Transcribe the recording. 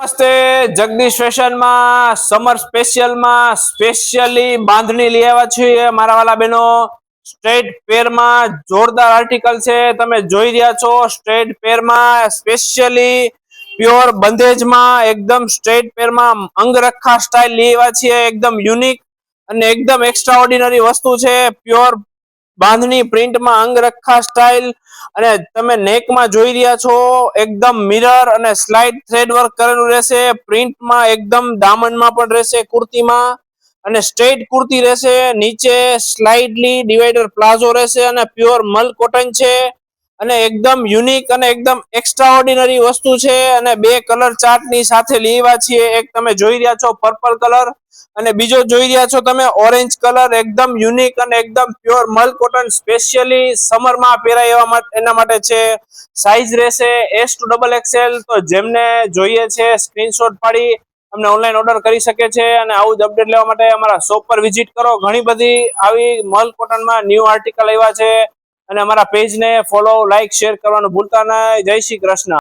નમસ્તે જગદીશ ફેશન માં summer special માં સ્પેશિયલી બાંધણી લઈ આવ્યા છીએ મારા વાલા બહેનો। સ્ટ્રેટ પેર માં જોરદાર આર્ટિકલ છે, તમે જોઈ રહ્યા છો। સ્ટ્રેટ પેર માં સ્પેશિયલી પ્યોર બંધેજ માં એકદમ સ્ટ્રેટ પેર માં અંગરખા સ્ટાઇલ લઈ આવ્યા છીએ। એકદમ યુનિક અને એકદમ એક્સ્ટ્રા ઓર્ડિનરી વસ્તુ છે। પ્યોર બાંધણી પ્રિન્ટ માં અંગરખા સ્ટાઇલ અને તમે નેક માં જોઈ રહ્યા છો એકદમ મિરર અને સ્લાઇડ થ્રેડ વર્ક કરેલું રહેશે। પ્રિન્ટ માં એકદમ દામન માં પણ રહેશે, કુર્તી માં અને સ્ટ્રેટ કુર્તી રહેશે। નીચે સ્લાઇડલી ડિવાઈડર પ્લાઝો રહેશે અને પ્યોર મલ કોટન છે અને એકદમ યુનિક અને એકદમ એક્સ્ટ્રા ઓર્ડિનરી વસ્તુ છે। અને બે કલર ચાર્ટ ની સાથે લેવા છીએ। એક તમે જોઈ રહ્યા છો પર્પલ કલર અને બીજો જોઈ રહ્યા છો તમે ઓરેન્જ કલર। એકદમ યુનિક અને એકદમ પ્યોર મલ કોટન સ્પેશિયલી સમર માં પહેરાય એના માટે છે। સાઈઝ રહેશે S to XXL। તો જેમને જોઈએ છે સ્ક્રીનશોટ પાડી અમને ઓનલાઈન ઓર્ડર કરી શકે છે અને આવું જ અપડેટ લેવા માટે અમારા શોપ પર વિઝિટ કરો। ઘણી બધી આવી મલ કોટનમાં ન્યૂ આર્ટિકલ આવ્યા છે અને અમારા પેજને ફોલો, લાઈક, શેર કરવાનું ભૂલતા નહીં। જય શ્રી કૃષ્ણ।